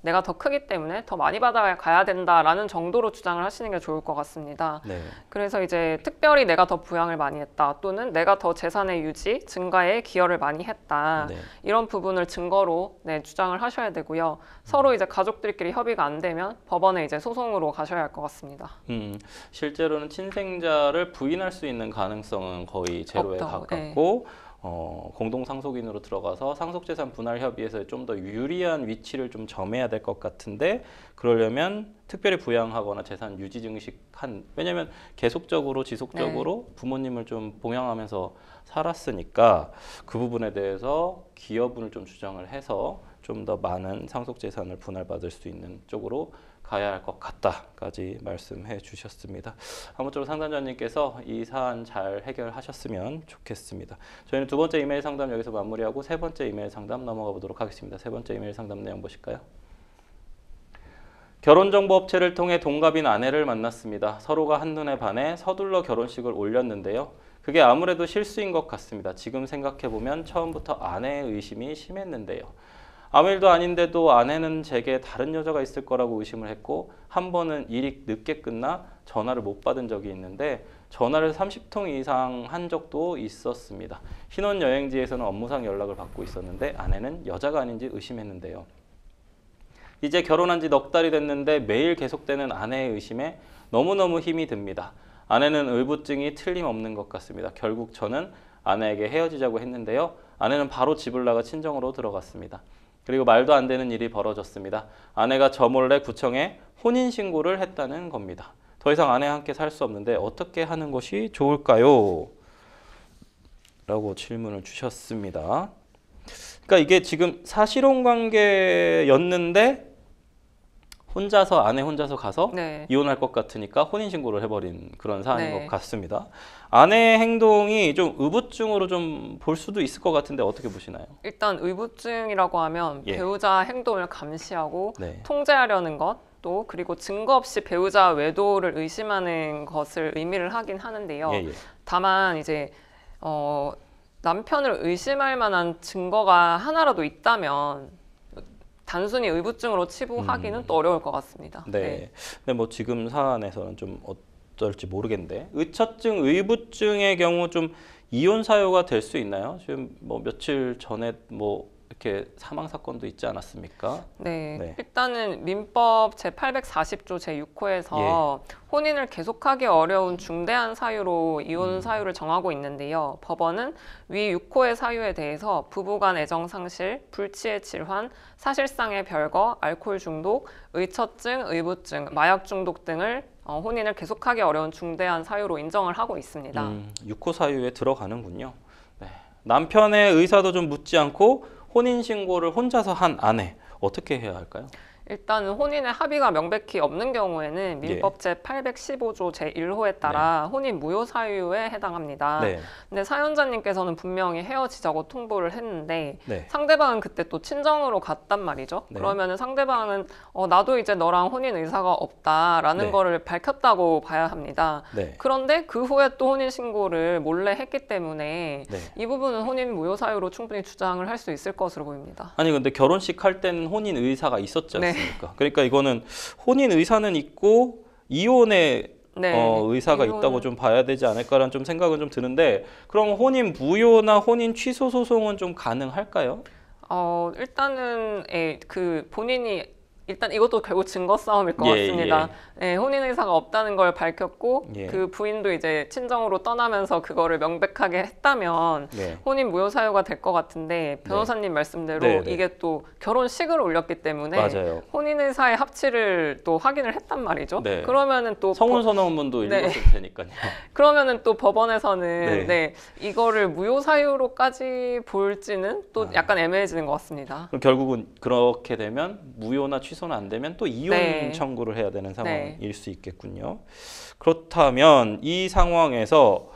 내가 더 크기 때문에 더 많이 받아가야 된다라는 정도로 주장을 하시는 게 좋을 것 같습니다. 네. 그래서 이제 특별히 내가 더 부양을 많이 했다 또는 내가 더 재산의 유지, 증가에 기여를 많이 했다 네. 이런 부분을 증거로 주장을 하셔야 되고요. 서로 이제 가족들끼리 협의가 안 되면 법원에 이제 소송으로 가셔야 할 것 같습니다. 실제로는 친생자를 부인할 수 있는 가능성은 거의 제로에 없다고, 가깝고 공동 상속인으로 들어가서 상속재산 분할 협의에서 좀 더 유리한 위치를 좀 점해야 될 것 같은데 그러려면 특별히 부양하거나 재산 유지 증식한 왜냐하면 계속적으로 지속적으로 부모님을 좀 봉양하면서 살았으니까 그 부분에 대해서 기여분을 좀 주장을 해서 좀 더 많은 상속재산을 분할받을 수 있는 쪽으로 가야 할 것 같다까지 말씀해 주셨습니다. 아무쪼록 상담자님께서 이 사안 잘 해결하셨으면 좋겠습니다. 저희는 두 번째 이메일 상담 여기서 마무리하고 세 번째 이메일 상담 넘어가 보도록 하겠습니다. 세 번째 이메일 상담 내용 보실까요? 결혼정보업체를 통해 동갑인 아내를 만났습니다. 서로가 한눈에 반해 서둘러 결혼식을 올렸는데요. 그게 아무래도 실수인 것 같습니다. 지금 생각해보면 처음부터 아내의 의심이 심했는데요. 아무 일도 아닌데도 아내는 제게 다른 여자가 있을 거라고 의심을 했고 한 번은 일이 늦게 끝나 전화를 못 받은 적이 있는데 전화를 30통 이상 한 적도 있었습니다. 신혼여행지에서는 업무상 연락을 받고 있었는데 아내는 여자가 아닌지 의심했는데요. 이제 결혼한 지 넉 달이 됐는데 매일 계속되는 아내의 의심에 너무너무 힘이 듭니다. 아내는 의부증이 틀림없는 것 같습니다. 결국 저는 아내에게 헤어지자고 했는데요. 아내는 바로 집을 나가 친정으로 들어갔습니다. 그리고 말도 안 되는 일이 벌어졌습니다. 아내가 저 몰래 구청에 혼인신고를 했다는 겁니다. 더 이상 아내와 함께 살 수 없는데 어떻게 하는 것이 좋을까요? 라고 질문을 주셨습니다. 그러니까 이게 지금 사실혼 관계였는데 아내 혼자서 가서 네. 이혼할 것 같으니까 혼인신고를 해버린 그런 사안인 네. 것 같습니다. 아내의 행동이 좀 의부증으로 좀 볼 수도 있을 것 같은데 어떻게 보시나요? 일단 의부증이라고 하면 예. 배우자 행동을 감시하고 네. 통제하려는 것, 또 그리고 증거 없이 배우자 외도를 의심하는 것을 의미를 하긴 하는데요. 예, 예. 다만 이제 남편을 의심할 만한 증거가 하나라도 있다면 단순히 의부증으로 치부하기는 또 어려울 것 같습니다. 네. 근데 뭐 지금 사안에서는 좀 어떨지 모르겠는데 의처증, 의부증의 경우 좀 이혼 사유가 될 수 있나요? 지금 뭐 며칠 전에 뭐 이렇게 사망 사건도 있지 않았습니까? 네. 네. 일단은 민법 제840조 제6호에서 혼인을 계속하기 어려운 중대한 사유로 이혼 사유를 정하고 있는데요. 법원은 위 6호의 사유에 대해서 부부간 애정 상실, 불치의 질환, 사실상의 별거, 알코올 중독, 의처증, 의부증, 마약 중독 등을 혼인을 계속하기 어려운 중대한 사유로 인정을 하고 있습니다. 6호 사유에 들어가는군요. 네. 남편의 의사도 좀 묻지 않고 혼인신고를 혼자서 한 아내 어떻게 해야 할까요? 일단은 혼인의 합의가 명백히 없는 경우에는 민법 제815조 제1호에 따라 혼인 무효 사유에 해당합니다. 네. 근데 사연자님께서는 분명히 헤어지자고 통보를 했는데 네. 상대방은 그때 또 친정으로 갔단 말이죠. 네. 그러면은 상대방은 나도 이제 너랑 혼인 의사가 없다라는 네. 거를 밝혔다고 봐야 합니다. 네. 그런데 그 후에 또 혼인 신고를 몰래 했기 때문에 네. 이 부분은 혼인 무효 사유로 충분히 주장을 할 수 있을 것으로 보입니다. 아니 근데 결혼식 할 때는 혼인 의사가 있었지 네. 않습니까? 그러니까 이거는 혼인 의사는 있고 이혼의 네. 의사가 이혼은- 있다고 좀 봐야 되지 않을까라는 좀 생각은 좀 드는데 그럼 혼인 무효나 혼인 취소 소송은 좀 가능할까요? 일단은 그 본인이 일단 이것도 결국 증거 싸움일 것 예, 같습니다. 네, 혼인 의사가 없다는 걸 밝혔고 예. 그 부인도 이제 친정으로 떠나면서 그거를 명백하게 했다면 네. 혼인 무효 사유가 될 것 같은데 변호사님 말씀대로 네, 네. 이게 또 결혼식을 올렸기 때문에 맞아요. 혼인 의사의 합치를 또 확인을 했단 말이죠. 네. 그러면은 또 성혼 선언문도 네. 읽었을 테니까요. 그러면은 또 법원에서는 네. 이거를 무효 사유로까지 볼지는 또 약간 애매해지는 것 같습니다. 그럼 결국은 그렇게 되면 무효나 취소는 안 되면 또 이혼 네. 청구를 해야 되는 상황일 네. 수 있겠군요. 그렇다면 이 상황에서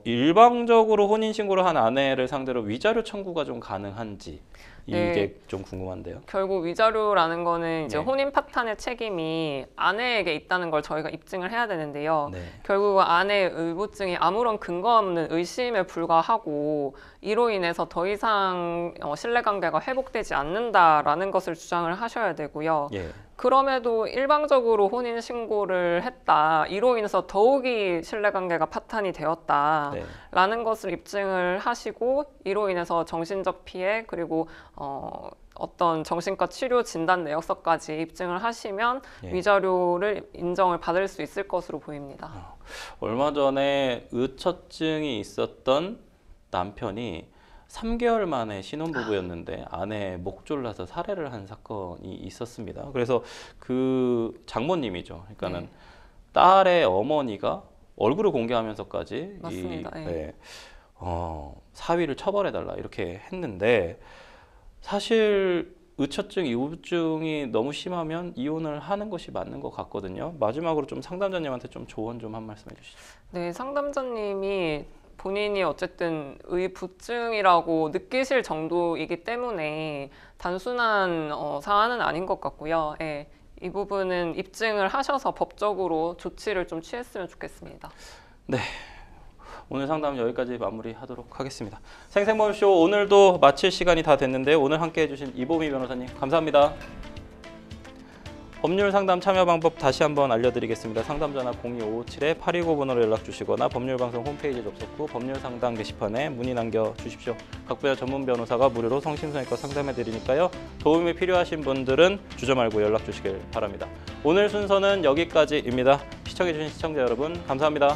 일방적으로 혼인 신고를 한 아내를 상대로 위자료 청구가 좀 가능한지 이게 네. 좀 궁금한데요. 결국 위자료라는 거는 이제 네. 혼인 파탄의 책임이 아내에게 있다는 걸 저희가 입증을 해야 되는데요. 네. 결국 아내의 의부증이 아무런 근거 없는 의심에 불과하고 이로 인해서 더 이상 신뢰관계가 회복되지 않는다라는 것을 주장을 하셔야 되고요. 예. 그럼에도 일방적으로 혼인 신고를 했다. 이로 인해서 더욱이 신뢰관계가 파탄이 되었다라는 네. 것을 입증을 하시고 이로 인해서 정신적 피해 그리고 어떤 정신과 치료 진단 내역서까지 입증을 하시면 예. 위자료를 인정을 받을 수 있을 것으로 보입니다. 얼마 전에 의처증이 있었던 남편이 3개월 만에 신혼부부였는데 아내의 목 졸라서 살해를 한 사건이 있었습니다. 그래서 그 장모님이죠. 그러니까는 네. 딸의 어머니가 얼굴을 공개하면서까지 맞습니다. 예. 사위를 처벌해달라 이렇게 했는데 사실 의처증, 이후증이 너무 심하면 이혼을 하는 것이 맞는 것 같거든요. 마지막으로 좀 상담자님한테 좀 조언 좀 한 말씀 해주시죠. 네, 상담자님이 본인이 어쨌든 의부증이라고 느끼실 정도이기 때문에 단순한 사안은 아닌 것 같고요. 예, 이 부분은 입증을 하셔서 법적으로 조치를 좀 취했으면 좋겠습니다. 오늘 상담 여기까지 마무리하도록 하겠습니다. 생생법률쇼 오늘도 마칠 시간이 다 됐는데 오늘 함께 해주신 이보미 변호사님 감사합니다. 법률 상담 참여 방법 다시 한번 알려드리겠습니다. 상담 전화 0257-829번으로 연락 주시거나 법률방송 홈페이지 접속 후 법률 상담 게시판에 문의 남겨주십시오. 각 분야 전문 변호사가 무료로 성심성의껏 상담해드리니까요. 도움이 필요하신 분들은 주저 말고 연락 주시길 바랍니다. 오늘 순서는 여기까지입니다. 시청해주신 시청자 여러분 감사합니다.